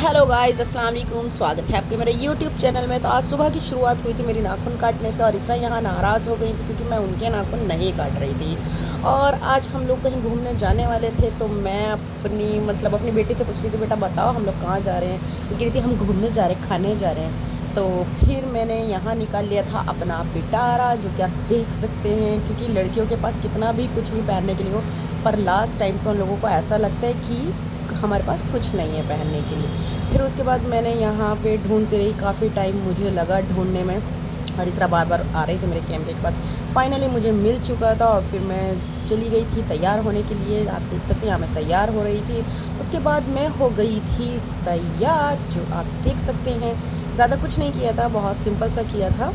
Hello guys, अस्सलाम वालेकुम। स्वागत है आपके मेरे यूट्यूब चैनल में। तो आज सुबह की शुरुआत हुई थी मेरी नाखून काटने से, और इसरा यहाँ नाराज़ हो गई थी क्योंकि मैं उनके नाखून नहीं काट रही थी। और आज हम लोग कहीं घूमने जाने वाले थे, तो मैं अपनी बेटी से पूछ रही थी, बेटा बताओ हम लोग कहाँ जा रहे हैं। वो कह रही थी हम घूमने जा रहे हैं, खाने जा रहे हैं। तो फिर मैंने यहाँ निकाल लिया था अपना पिटारा, जो कि आप देख सकते हैं, क्योंकि लड़कियों के पास कितना भी कुछ भी पहनने के लिए हो, पर लास्ट टाइम पे उन लोगों को ऐसा लगता है कि हमारे पास कुछ नहीं है पहनने के लिए। फिर उसके बाद मैंने यहाँ पे ढूंढती रही, काफ़ी टाइम मुझे लगा ढूंढने में, और इसरा बार बार आ रही थी मेरे कैमरे के पास। फाइनली मुझे मिल चुका था, और फिर मैं चली गई थी तैयार होने के लिए। आप देख सकते हैं यहाँ मैं तैयार हो रही थी। उसके बाद मैं हो गई थी तैयार, जो आप देख सकते हैं। ज़्यादा कुछ नहीं किया था, बहुत सिंपल सा किया था।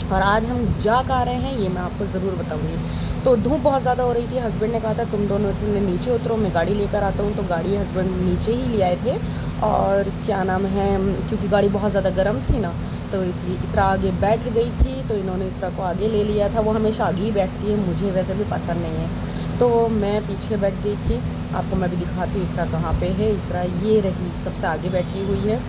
और आज हम जा कहाँ रहे हैं ये मैं आपको ज़रूर बताऊँगी। तो धूप बहुत ज़्यादा हो रही थी। हस्बैंड ने कहा था तुम दोनों नीचे उतरो, मैं गाड़ी लेकर आता हूँ। तो गाड़ी हस्बैंड नीचे ही ले आए थे। और क्या नाम है, क्योंकि गाड़ी बहुत ज़्यादा गर्म थी ना, तो इसलिए इसरा आगे बैठ गई थी। तो इन्होंने इसरा को आगे ले लिया था। वो हमेशा आगे ही बैठती है, मुझे वैसे भी पसंद नहीं है, तो मैं पीछे बैठ गई थी। आपको मैं भी दिखाती हूँ इसरा कहाँ पे है। इसरा ये रही, सबसे आगे बैठी हुई है,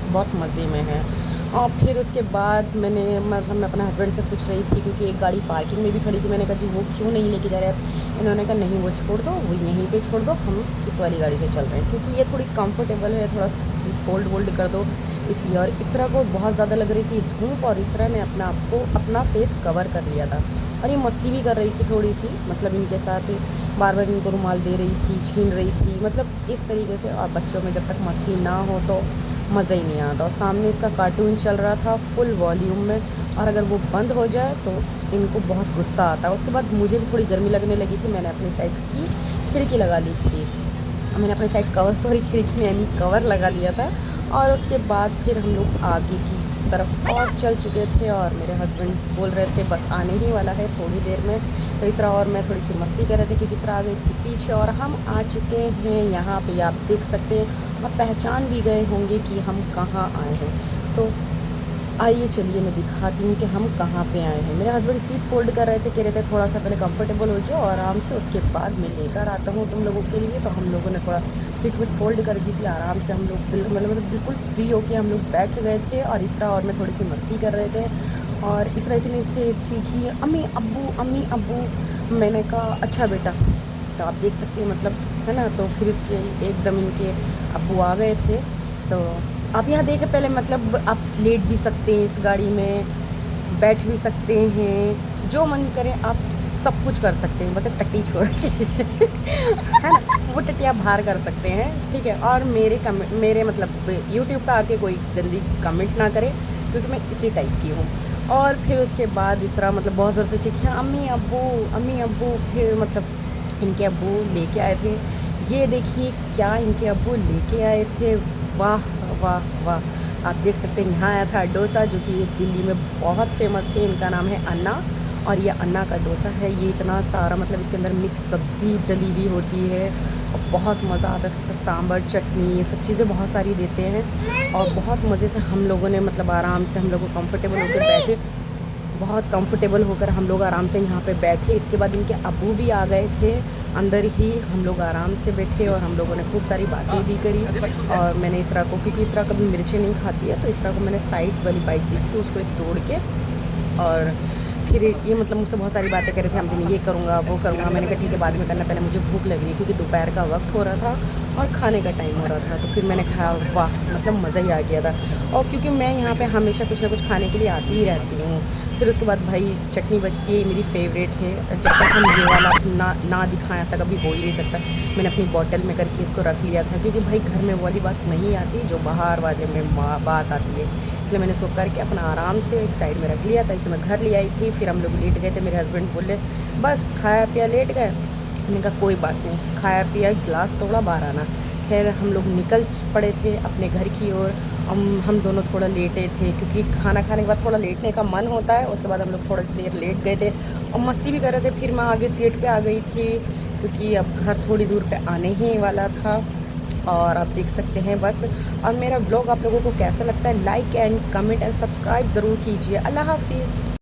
बहुत मज़े में है। और फिर उसके बाद मैं अपने हस्बैंड से पूछ रही थी, क्योंकि एक गाड़ी पार्किंग में भी खड़ी थी। मैंने कहा जी वो क्यों नहीं लेके जा रहे आप। इन्होंने कहा नहीं वो छोड़ दो, वो यहीं पे छोड़ दो, हम इस वाली गाड़ी से चल रहे हैं, क्योंकि ये थोड़ी कंफर्टेबल है। थोड़ा सीट फोल्ड कर दो इसलिए। और इसरा को बहुत ज़्यादा लग रही थी धूप, और इसरा ने अपना फेस कवर कर लिया था। और ये मस्ती भी कर रही थी थोड़ी सी, मतलब इनके साथ बार बार इनको रुमाल दे रही थी, छीन रही थी, मतलब इस तरीके से। और बच्चों में जब तक मस्ती ना हो तो मज़ा ही नहीं आता। और सामने इसका कार्टून चल रहा था फुल वॉल्यूम में, और अगर वो बंद हो जाए तो इनको बहुत गुस्सा आता है। उसके बाद मुझे भी थोड़ी गर्मी लगने लगी थी। मैंने अपनी साइड की खिड़की लगा ली थी, मैंने अपनी साइड खिड़की में कवर लगा लिया था। और उसके बाद फिर हम लोग आगे की तरफ और चल चुके थे, और मेरे हस्बैंड बोल रहे थे बस आने ही वाला है थोड़ी देर में। तो इसरा और मैं थोड़ी सी मस्ती कर रहे थे, क्योंकि इसरा आ गई थी पीछे, और हम आ चुके हैं यहाँ पे। आप देख सकते हैं, और पहचान भी गए होंगे कि हम कहाँ आए हैं। सो आइए चलिए मैं दिखाती हूँ कि हम कहाँ पे आए हैं। मेरे हस्बैंड सीट फोल्ड कर रहे थे, कह रहे थे थोड़ा सा पहले कंफर्टेबल हो जाओ आराम से, उसके बाद मैं लेकर आता हूँ तुम लोगों के लिए। तो हम लोगों ने थोड़ा सीट वीट फोल्ड कर दी थी आराम से। हम लोग बिल्कुल फ्री होके हम लोग बैठ गए थे, और इसरा और मैं थोड़ी सी मस्ती कर रहे थे। और इसरा इतनी से सीखी अम्मी अब्बू। मैंने कहा अच्छा बेटा। तो आप देख सकते हैं, मतलब है ना। तो फिर इसके एकदम इनके अब्बू आ गए थे। तो आप यहाँ देखें पहले, मतलब आप लेट भी सकते हैं इस गाड़ी में, बैठ भी सकते हैं, जो मन करे आप सब कुछ कर सकते हैं, बस एक टट्टी छोड़ के है ना, वो टट्टी आप बाहर कर सकते हैं, ठीक है। और मेरे मतलब यूट्यूब पे आके कोई गंदी कमेंट ना करे, क्योंकि मैं इसी टाइप की हूँ। और फिर उसके बाद इसरा मतलब बहुत ज़ोर से चीखे अम्मी अब्बू। फिर मतलब इनके अब्बू लेके आए थे। ये देखिए क्या इनके अब्बू लेके आए थे, वाह वाह वाह। आप देख सकते हैं यहाँ आया था डोसा, जो कि दिल्ली में बहुत फेमस है। इनका नाम है अन्ना, और ये अन्ना का डोसा है। ये इतना सारा, मतलब इसके अंदर मिक्स सब्ज़ी डली हुई होती है, और बहुत मज़ा आता है। इसके साथ सांभर चटनी ये सब चीज़ें बहुत सारी देते हैं, और बहुत मज़े से हम लोगों ने, मतलब आराम से हम लोग को कंफर्टेबल होकर बैठे, बहुत कंफर्टेबल होकर हम लोग आराम से यहाँ पे बैठे। इसके बाद इनके अब्बू भी आ गए थे, अंदर ही हम लोग आराम से बैठे, और हम लोगों ने खूब सारी बातें भी करी। और मैंने इसरा को, क्योंकि इसरा कभी मिर्ची नहीं खाती है, तो इसरा को मैंने साइड वाली बाइट दी थी, उसको एक तोड़ के। और फिर ये मतलब मुझसे बहुत सारी बातें कर रहे थे, हम दिन ये करूँगा वो करूँगा। मैंने कहा ठीक है बाद में करना, पहले मुझे भूख लग रही है, क्योंकि दोपहर का वक्त हो रहा था और खाने का टाइम हो रहा था। तो फिर मैंने खाया, वाह मतलब मज़ा ही आ गया था। और क्योंकि मैं यहाँ पे हमेशा कुछ ना कुछ खाने के लिए आती ही रहती हूँ। फिर उसके बाद भाई चटनी बचती है, मेरी फेवरेट है। जब तक हम ये वाला ना दिखाएं, ऐसा कभी हो ही नहीं सकता। मैंने अपनी बॉटल में करके इसको रख लिया था, क्योंकि भाई घर में वाली बात नहीं आती जो बाहर वाले में बात आती है, इसलिए मैंने इसको करके अपना आराम से एक साइड में रख लिया था। इसे मैं घर ले आई थी। फिर हम लोग लेट गए थे। मेरे हस्बैंड बोले बस खाया पिया लेट गए। मैंने कहा कोई बात नहीं, खाया पिया गिलास तोड़ा बाहर आना। खैर हम लोग निकल पड़े थे अपने घर की ओर। हम दोनों थोड़ा लेटे थे, क्योंकि खाना खाने के बाद थोड़ा लेटने का मन होता है। उसके बाद हम लोग थोड़ी देर लेट गए थे और मस्ती भी कर रहे थे। फिर मैं आगे सीट पे आ गई थी, क्योंकि अब घर थोड़ी दूर पे आने ही वाला था। और आप देख सकते हैं बस। और मेरा ब्लॉग आप लोगों को कैसा लगता है, like and comment and subscribe ज़रूर कीजिए। अल्लाह हाफिज़।